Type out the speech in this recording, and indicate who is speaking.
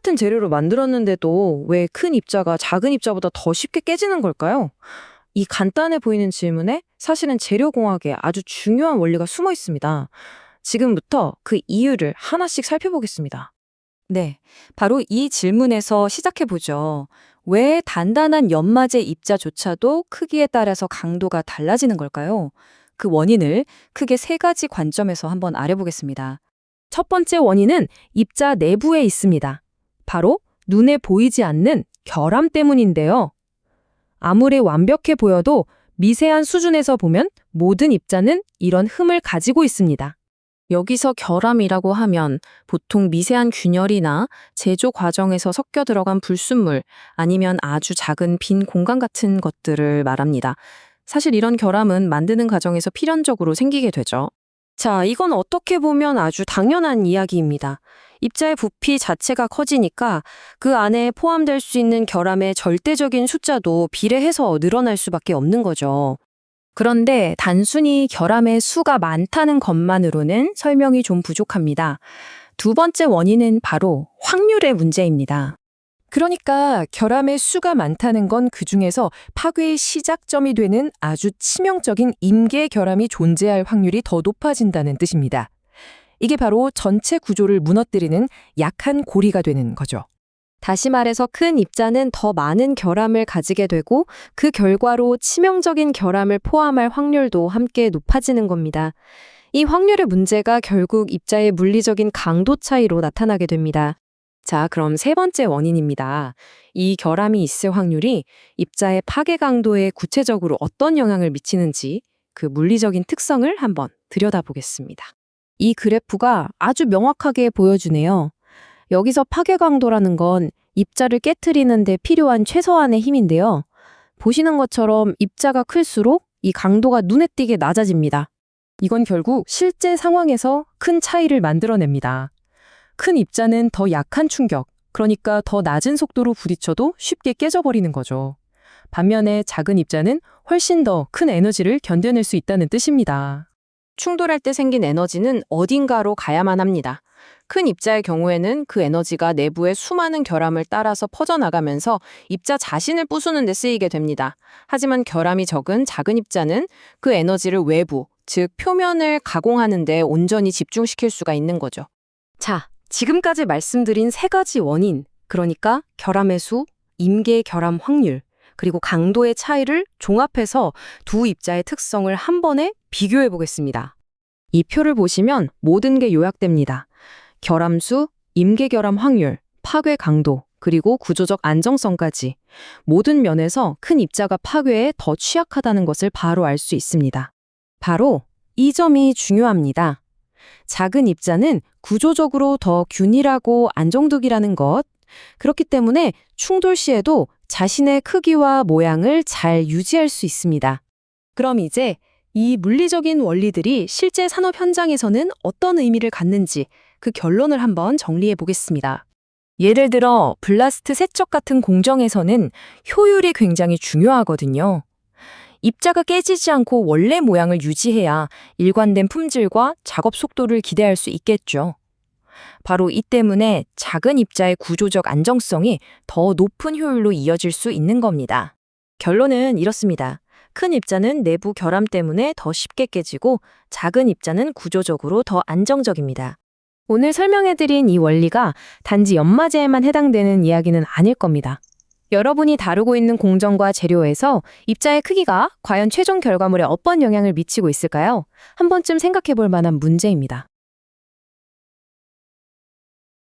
Speaker 1: 똑같은 재료로 만들었는데도 왜 큰 입자가 작은 입자보다 더 쉽게 깨지는 걸까요? 이 간단해 보이는 질문에 사실은 재료공학에 아주 중요한 원리가 숨어 있습니다. 지금부터 그 이유를 하나씩 살펴보겠습니다.
Speaker 2: 네, 바로 이 질문에서 시작해보죠. 왜 단단한 연마제 입자조차도 크기에 따라서 강도가 달라지는 걸까요? 그 원인을 크게 세 가지 관점에서 한번 알아보겠습니다.
Speaker 1: 첫 번째 원인은 입자 내부에 있습니다. 바로 눈에 보이지 않는 결함 때문인데요. 아무리 완벽해 보여도 미세한 수준에서 보면 모든 입자는 이런 흠을 가지고 있습니다.
Speaker 2: 여기서 결함이라고 하면 보통 미세한 균열이나 제조 과정에서 섞여 들어간 불순물 아니면 아주 작은 빈 공간 같은 것들을 말합니다. 사실 이런 결함은 만드는 과정에서 필연적으로 생기게 되죠.
Speaker 1: 자, 이건 어떻게 보면 아주 당연한 이야기입니다. 입자의 부피 자체가 커지니까 그 안에 포함될 수 있는 결함의 절대적인 숫자도 비례해서 늘어날 수밖에 없는 거죠.
Speaker 2: 그런데 단순히 결함의 수가 많다는 것만으로는 설명이 좀 부족합니다. 두 번째 원인은 바로 확률의 문제입니다.
Speaker 1: 그러니까 결함의 수가 많다는 건 그중에서 파괴의 시작점이 되는 아주 치명적인 임계 결함이 존재할 확률이 더 높아진다는 뜻입니다. 이게 바로 전체 구조를 무너뜨리는 약한 고리가 되는 거죠.
Speaker 2: 다시 말해서 큰 입자는 더 많은 결함을 가지게 되고 그 결과로 치명적인 결함을 포함할 확률도 함께 높아지는 겁니다. 이 확률의 문제가 결국 입자의 물리적인 강도 차이로 나타나게 됩니다. 자, 그럼 세 번째 원인입니다. 이 결함이 있을 확률이 입자의 파괴 강도에 구체적으로 어떤 영향을 미치는지 그 물리적인 특성을 한번 들여다보겠습니다. 이 그래프가 아주 명확하게 보여주네요. 여기서 파괴 강도라는 건 입자를 깨트리는 데 필요한 최소한의 힘인데요. 보시는 것처럼 입자가 클수록 이 강도가 눈에 띄게 낮아집니다.
Speaker 1: 이건 결국 실제 상황에서 큰 차이를 만들어냅니다. 큰 입자는 더 약한 충격, 그러니까 더 낮은 속도로 부딪혀도 쉽게 깨져버리는 거죠. 반면에 작은 입자는 훨씬 더 큰 에너지를 견뎌낼 수 있다는 뜻입니다.
Speaker 2: 충돌할 때 생긴 에너지는 어딘가로 가야만 합니다. 큰 입자의 경우에는 그 에너지가 내부의 수많은 결함을 따라서 퍼져나가면서 입자 자신을 부수는 데 쓰이게 됩니다. 하지만 결함이 적은 작은 입자는 그 에너지를 외부, 즉 표면을 가공하는 데 온전히 집중시킬 수가 있는 거죠. 자, 지금까지 말씀드린 세 가지 원인, 그러니까 결함의 수, 임계 결함 확률, 그리고 강도의 차이를 종합해서 두 입자의 특성을 한 번에 비교해 보겠습니다. 이 표를 보시면 모든 게 요약됩니다. 결함수, 임계 결함 확률, 파괴 강도, 그리고 구조적 안정성까지 모든 면에서 큰 입자가 파괴에 더 취약하다는 것을 바로 알 수 있습니다. 바로 이 점이 중요합니다. 작은 입자는 구조적으로 더 균일하고 안정적이라는 것. 그렇기 때문에 충돌 시에도 자신의 크기와 모양을 잘 유지할 수 있습니다. 그럼 이제 이 물리적인 원리들이 실제 산업 현장에서는 어떤 의미를 갖는지 그 결론을 한번 정리해 보겠습니다. 예를 들어 블라스트 세척 같은 공정에서는 효율이 굉장히 중요하거든요. 입자가 깨지지 않고 원래 모양을 유지해야 일관된 품질과 작업 속도를 기대할 수 있겠죠. 바로 이 때문에 작은 입자의 구조적 안정성이 더 높은 효율로 이어질 수 있는 겁니다. 결론은 이렇습니다. 큰 입자는 내부 결함 때문에 더 쉽게 깨지고 작은 입자는 구조적으로 더 안정적입니다. 오늘 설명해드린 이 원리가 단지 연마제에만 해당되는 이야기는 아닐 겁니다. 여러분이 다루고 있는 공정과 재료에서 입자의 크기가 과연 최종 결과물에 어떤 영향을 미치고 있을까요? 한 번쯤 생각해 볼 만한 문제입니다.